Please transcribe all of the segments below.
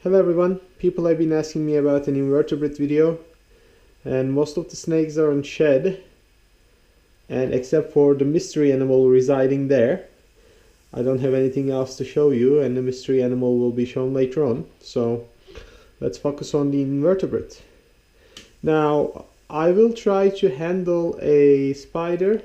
Hello everyone, people have been asking me about an invertebrate video, and most of the snakes are on shed, and except for the mystery animal residing there, I don't have anything else to show you, and the mystery animal will be shown later on. So let's focus on the invertebrate. Now I will try to handle a spider.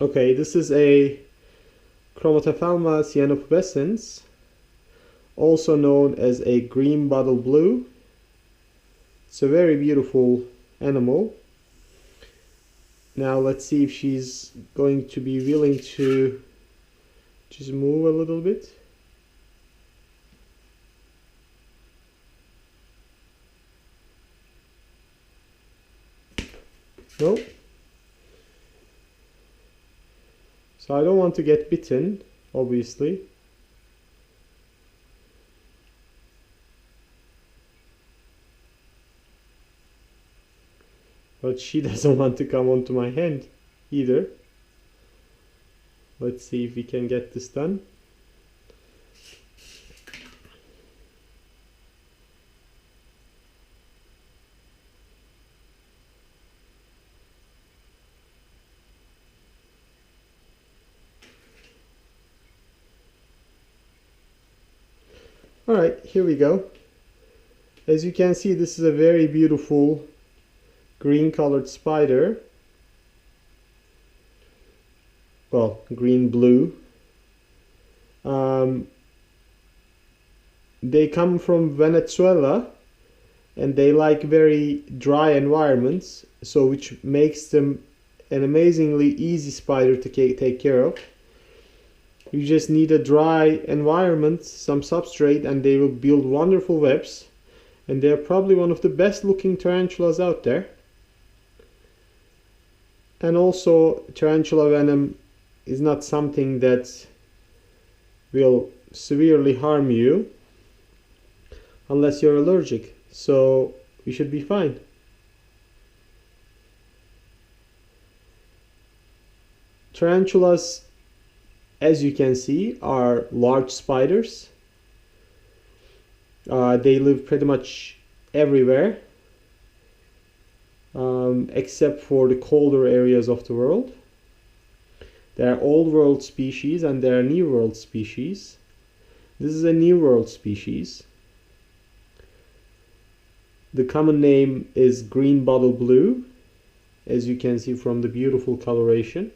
Okay, this is a Chromatopelma cyaneopubescens, also known as a green bottle blue. It's a very beautiful animal. Now let's see if she's going to be willing to just move a little bit. No. So I don't want to get bitten, obviously. But she doesn't want to come onto my hand either. Let's see if we can get this done. Alright, here we go. As you can see, this is a very beautiful green colored spider. Well, green blue. They come from Venezuela and they like very dry environments, so which makes them an amazingly easy spider to take care of. You just need a dry environment, some substrate, and they will build wonderful webs. And they're probably one of the best looking tarantulas out there. And also, tarantula venom is not something that will severely harm you unless you're allergic. So you should be fine. Tarantulas, as you can see, are large spiders. They live pretty much everywhere, except for the colder areas of the world. There are old world species and there are new world species. This is a new world species. The common name is green bottle blue, as you can see from the beautiful coloration.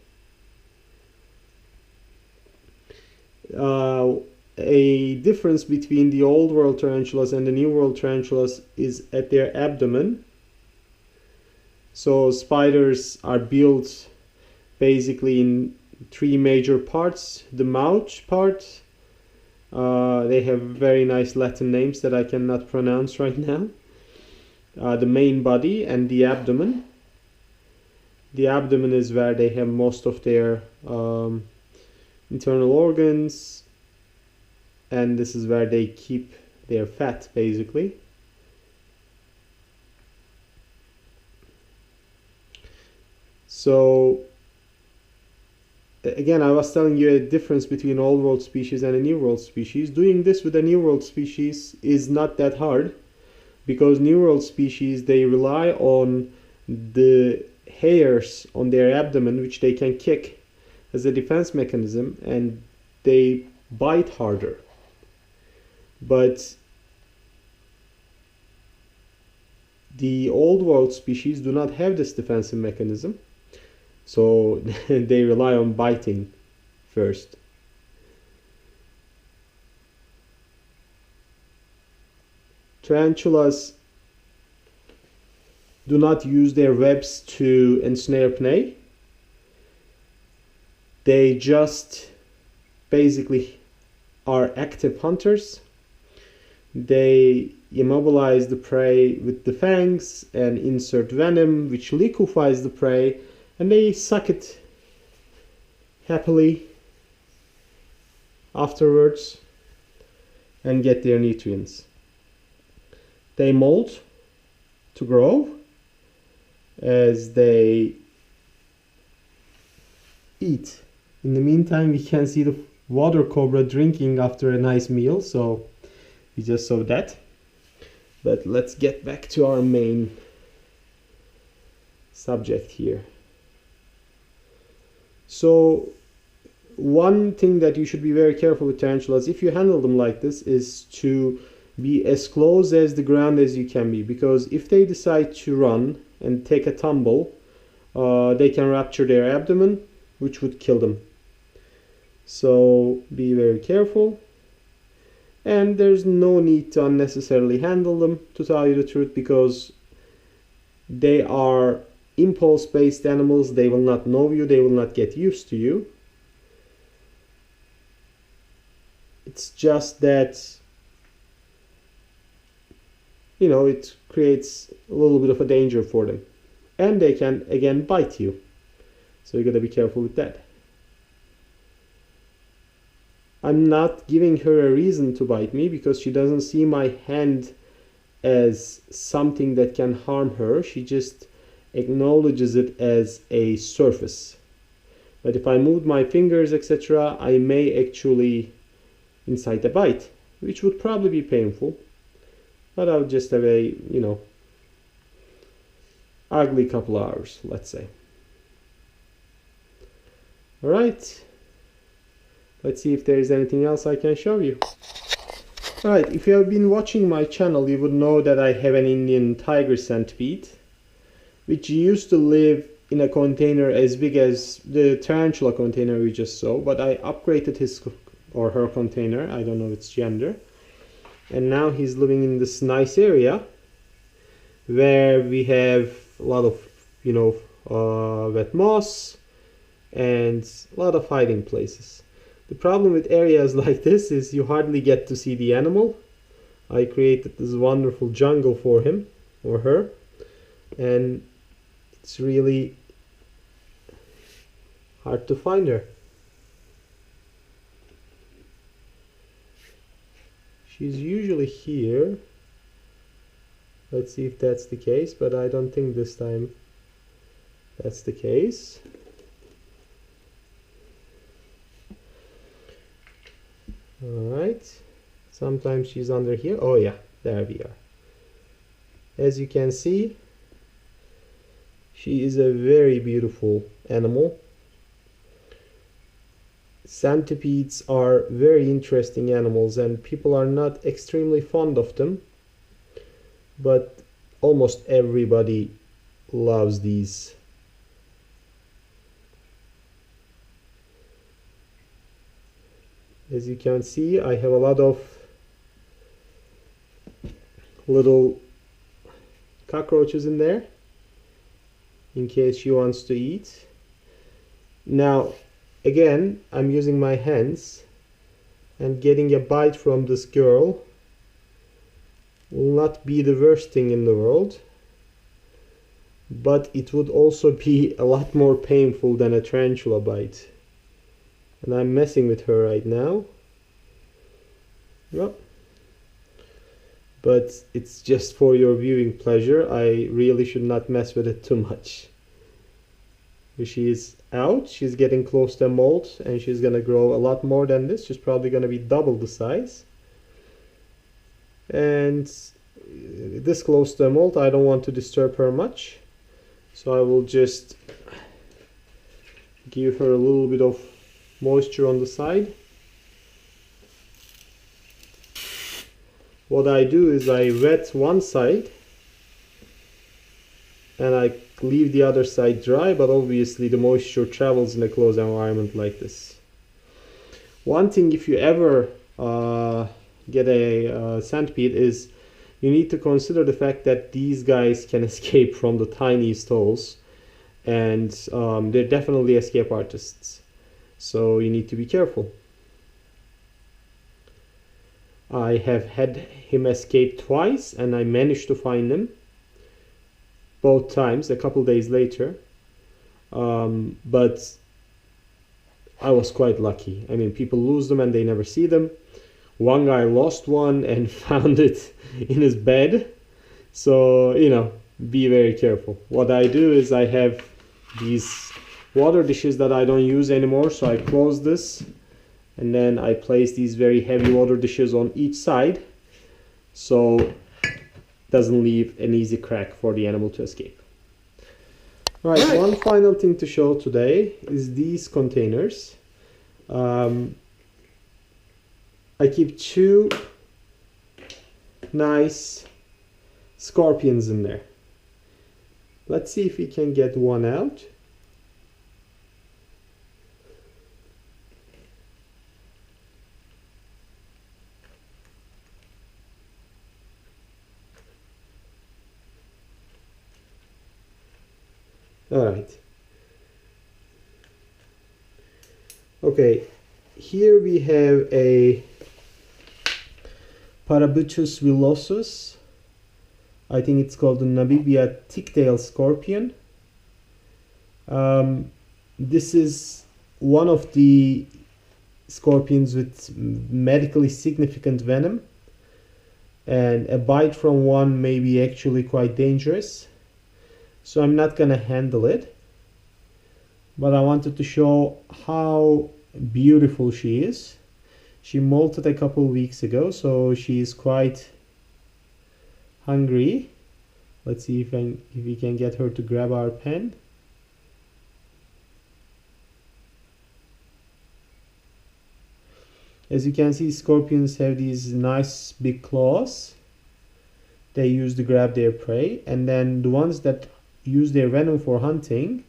A difference between the old world tarantulas and the new world tarantulas is at their abdomen. So spiders are built basically in three major parts. The mouth part, they have very nice Latin names that I cannot pronounce right now. The main body and the abdomen. The abdomen is where they have most of their internal organs, and this is where they keep their fat basically. So again, I was telling you a difference between old world species and a new world species. Doing this with a new world species is not that hard, because new world species, they rely on the hairs on their abdomen, which they can kick as a defense mechanism, and they bite harder. But the old world species do not have this defensive mechanism, so they rely on biting first. Tarantulas do not use their webs to ensnare prey. They just basically are active hunters. They immobilize the prey with the fangs and insert venom, which liquefies the prey, and they suck it happily afterwards and get their nutrients. they molt to grow as they eat. In the meantime, we can see the water cobra drinking after a nice meal, so we just saw that. But let's get back to our main subject here. So one thing that you should be very careful with tarantulas, if you handle them like this, is to be as close as the ground as you can be, because if they decide to run and take a tumble, they can rupture their abdomen, which would kill them. So be very careful, and there's no need to unnecessarily handle them, to tell you the truth, because they are impulse-based animals. They will not know you, they will not get used to you. It's just that, you know, it creates a little bit of a danger for them, and they can again bite you, so you gotta be careful with that. I'm not giving her a reason to bite me because she doesn't see my hand as something that can harm her. She just acknowledges it as a surface. But if I move my fingers, etc., I may actually incite a bite, which would probably be painful. But I'll just have a, you know, ugly couple hours, let's say. Alright. Let's see if there is anything else I can show you. Alright, if you have been watching my channel, you would know that I have an Indian tiger centipede, which used to live in a container as big as the tarantula container we just saw, but I upgraded his or her container, I don't know its gender, and now he's living in this nice area where we have a lot of, you know, wet moss and a lot of hiding places. The problem with areas like this is you hardly get to see the animal. I created this wonderful jungle for him or her, and it's really hard to find her. She's usually here. Let's see if that's the case, but I don't think this time that's the case. Alright, sometimes she's under here. Oh yeah, there we are. As you can see, she is a very beautiful animal. Centipedes are very interesting animals, and people are not extremely fond of them, but almost everybody loves these. As you can see, I have a lot of little cockroaches in there in case she wants to eat. Now again, I'm using my hands, and getting a bite from this girl will not be the worst thing in the world, but it would also be a lot more painful than a tarantula bite. And I'm messing with her right now. Well, but it's just for your viewing pleasure. I really should not mess with it too much. She is out, she's getting close to a molt, and she's gonna grow a lot more than this. She's probably gonna be double the size. And this close to a molt, I don't want to disturb her much, so I will just give her a little bit of moisture on the side. What I do is I wet one side and I leave the other side dry, but obviously the moisture travels in a closed environment like this. One thing, if you ever get a centipede, is you need to consider the fact that these guys can escape from the tiniest holes, and they're definitely escape artists. So you need to be careful. I have had him escape twice, and I managed to find him both times a couple days later. But I was quite lucky. I mean, people lose them and they never see them. One guy lost one and found it in his bed So, you know, be very careful. What I do is I have these water dishes that I don't use anymore, so I close this and then I place these very heavy water dishes on each side so it doesn't leave an easy crack for the animal to escape. Alright, one final thing to show today is these containers. I keep two nice scorpions in there. Let's see if we can get one out. Alright. Okay, here we have a Parabuthus villosus. I think it's called the Namibia thick-tailed scorpion. This is one of the scorpions with medically significant venom, and a bite from one may be actually quite dangerous. So I'm not gonna handle it, but I wanted to show how beautiful she is. She molted a couple weeks ago, so she is quite hungry. Let's see if we can get her to grab our pen. As you can see, scorpions have these nice big claws they use to grab their prey, and then the ones that use their venom for hunting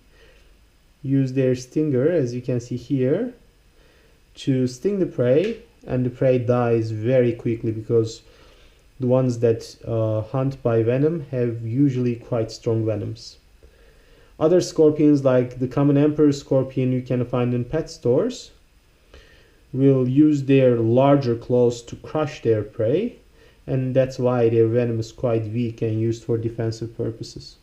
use their stinger, as you can see here, to sting the prey, and the prey dies very quickly because the ones that hunt by venom have usually quite strong venoms. Other scorpions, like the common emperor scorpion you can find in pet stores, will use their larger claws to crush their prey, and that's why their venom is quite weak and used for defensive purposes.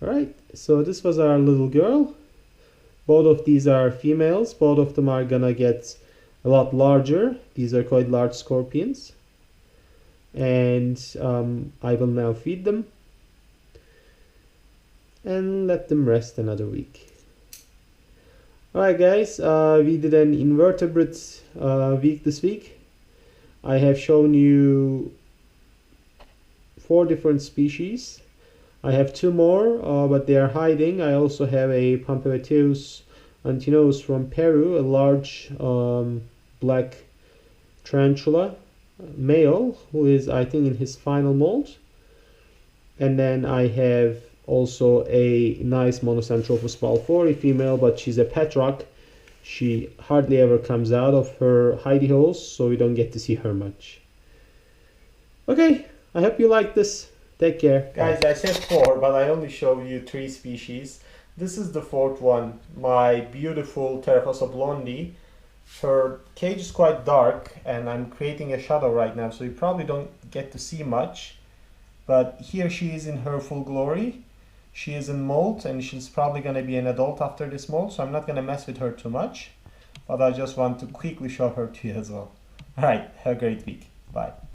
Alright, so this was our little girl. Both of these are females. Both of them are gonna get a lot larger. These are quite large scorpions. And I will now feed them and let them rest another week. Alright guys, we did an invertebrate week this week. I have shown you 4 different species. I have 2 more, but they are hiding. I also have a Parabuthus antinos from Peru, a large black tarantula male who is, I think, in his final molt. And then I have also a nice Monocentrophus balfouri female, but she's a pet rock. She hardly ever comes out of her hidey holes, so we don't get to see her much. Okay, I hope you like this. Take care. Guys, I said 4, but I only showed you 3 species. This is the 4th one, my beautiful Theraphosa blondi. Her cage is quite dark, and I'm creating a shadow right now, so you probably don't get to see much. But here she is in her full glory. She is in molt, and she's probably going to be an adult after this molt, so I'm not going to mess with her too much. But I just want to quickly show her to you as well. Alright, have a great week. Bye.